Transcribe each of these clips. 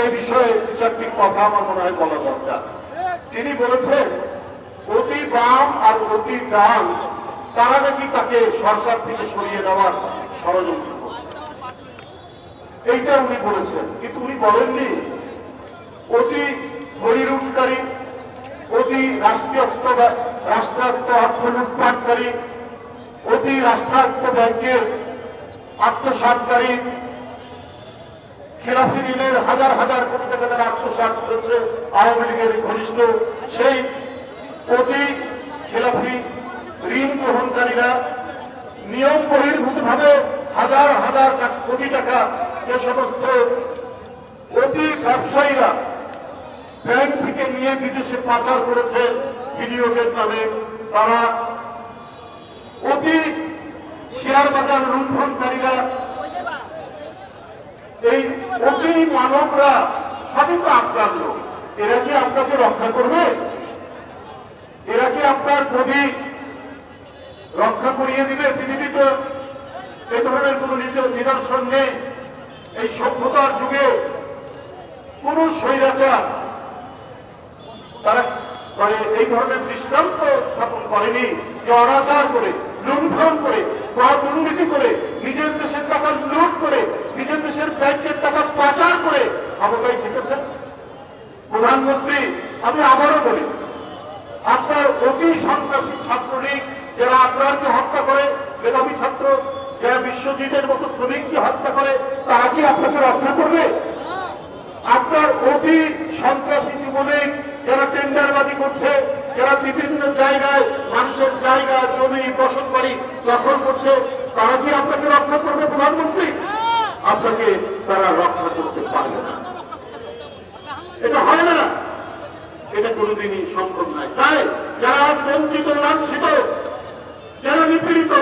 এই বিষয়ে চারটি কথা আমার মনে হয় বলা দরকার। তিনি বলেছেন অতি বাম আর অতি ডান তারা নাকি তাকে সরকার থেকে সরিয়ে দেওয়ার ষড়যন্ত্র করছে, এইটা উনি বলেছেন। কিন্তু উনি বলেননি অতি হরিলুটকারী, অতি রাষ্ট্রায়ত্ত অর্থ লুটপাটকারী, অতি রাষ্ট্রায়ত্ত ব্যাংকের আত্মসাৎকারী, খেলাফি ঋণের হাজার হাজার কোটি টাকা তারা আত্মসাৎ করেছে আওয়ামী লীগের ঘনিষ্ঠ সেই অতি খেলাফি ঋণ গ্রহণকারীরা, নিয়ম বহির্ভূতভাবে হাজার হাজার কোটি টাকা যে সমস্ত অতি ব্যবসায়ীরা ব্যাংক থেকে নিয়ে বিদেশে পাচার করেছে বিনিয়োগের নামে, তারা অতি শেয়ার বাজার লুণ্ঠনকারীরা, এই অতি মানবরা সবই তো আপনার লোক। এরা কি আপনাকে রক্ষা করবে? এরা কি আপনার গদি রক্ষা করিয়ে দিবে? পৃথিবী তো এ ধরনের কোন নিদর্শন নেই। এই সভ্যতার যুগে কোন স্বৈরাচার তারা মানে এই ধরনের দৃষ্টান্ত স্থাপন করেনি যে অনাচার করে, লুণ্ঠন করে, দুর্নীতি করে, নিজের দেশের টাকা লুট করে, নিজের দেশের ব্যাংকের টাকা পাচার করে ক্ষমতায় থেকেছেন। প্রধানমন্ত্রী, আমি আবারও বলি, আপনার অতি সন্ত্রাসী ছাত্রলীগ যারা আপনারকে হত্যা করে, মেধাবী ছাত্র যারা বিশ্বজিতের মতো শ্রমিককে হত্যা করে, তারা কি আপনাকে রক্ষা করবে? আপনার অতি সন্ত্রাসী যুবলীগ যারা টেন্ডারবাজি করছে, যারা বিভিন্ন জায়গায় মানুষের জায়গা জমি বসত বাড়ি দখল করছে, তারা কি আপনাকে রক্ষা করবে? প্রধানমন্ত্রী, আপনাকে তারা রক্ষা করতে পারবে না। এটা হয় না, এটা কোনোদিনই সম্ভব নয়। তাই যারা বঞ্চিত, লাঞ্ছিত, যারা নিপীড়িত,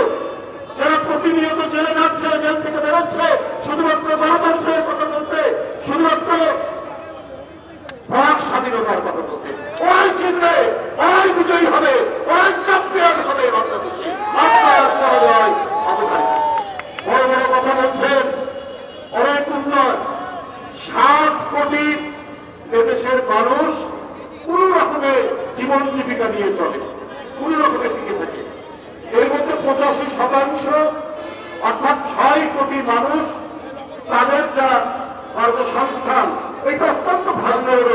যারা প্রতিনিয়ত জেলে যাচ্ছে, জেল থেকে বেরোচ্ছে শুধুমাত্র গণতন্ত্রের কথা বলতে, শুধুমাত্র বাক স্বাধীনতার কথা বলতে, ওরাই জিতবে, ওরাই বিজয়ী হবে, ওরাই চ্যাম্পিয়ন হবে বাংলাদেশে। আপনার পরাজয় অবধারিত। বড় বড় কথা বলছেন, অনেক উন্নয়ন, 7 কোটি এদেশের মানুষ কোন রকমে জীবন জীবিকা নিয়ে চলে, কোন রকমে টিকে থাকে। এর মধ্যে 85% অর্থাৎ 6 কোটি মানুষ তাদের যা কর্মসংস্থান, এটা অত্যন্ত ভাগ্যের,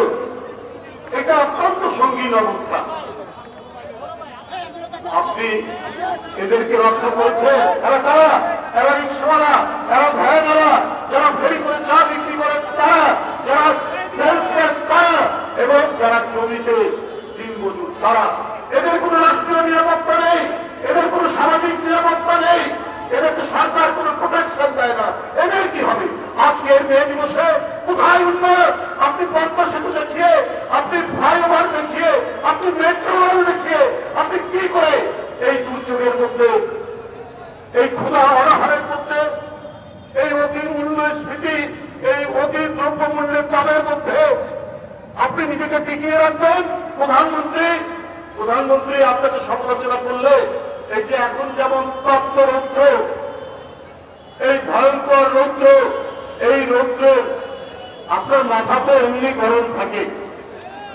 এটা অত্যন্ত সঙ্গীন অবস্থা। আপনি এদেরকে রক্ষা করেছেন। এরা কারা? এরা রিক্সাওয়ালা, এরা ভ্যানওয়ালা, যারা ফেরি করে চা বিক্রি করে তারা, যারা সেলসম্যান তারা, এবং যারা জমিতে দিনমজুর তারা। এদের কোন রাষ্ট্রীয় নিরাপত্তা নেই, এদের কোন সামাজিক নিরাপত্তা নেই, এদেরকে সরকার কোন প্রোটেকশন দেয় না। এদের কি হবে? আজকের মে দিবসে কোথায় উন্নয়ন? আপনি পদ্মা সেতু দেখিয়ে, আপনি ফ্লাইওভার দেখিয়ে, আপনি মেট্রো রেল দেখিয়ে, আপনি কি করে এই দুর্যোগের মধ্যে, এই ক্ষুধা অনাহারের মধ্যে, এই অতি মূল্যস্ফীতি, এই অতি দ্রব্যমূল্যের দামের মধ্যে আপনি নিজেকে টিকিয়ে রাখবেন? প্রধানমন্ত্রী আপনাকে সমালোচনা করলে এই যে এখন যেমন তপ্ত রৌদ্র, এই ভয়ঙ্কর রৌদ্র, এই রৌদ্রে আপনার মাথা তো এমনি গরম থাকে।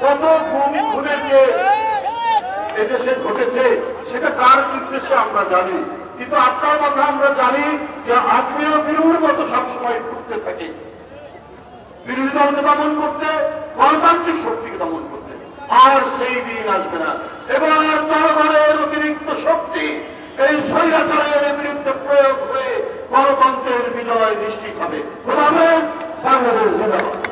কত খুনের যে এদেশে ঘটেছে সেটা কার নির্দেশে আমরা জানি, কিন্তু আপনার মাথা আমরা জানি যে আত্মীয় বিরুর মতো সবসময় ঘুরতে থাকে, বিরোধী দলকে দমন করতে, গণতান্ত্রিক শক্তিকে দমন করতে। আর সেই দিন আসবে না। এবার জনগণের অতিরিক্ত শক্তি এই স্বৈরাচারের বিরুদ্ধে প্রয়োগ হয়ে গণতন্ত্রের বিজয় নিশ্চিত হবে। বাংলাদেশ জিন্দাবাদ।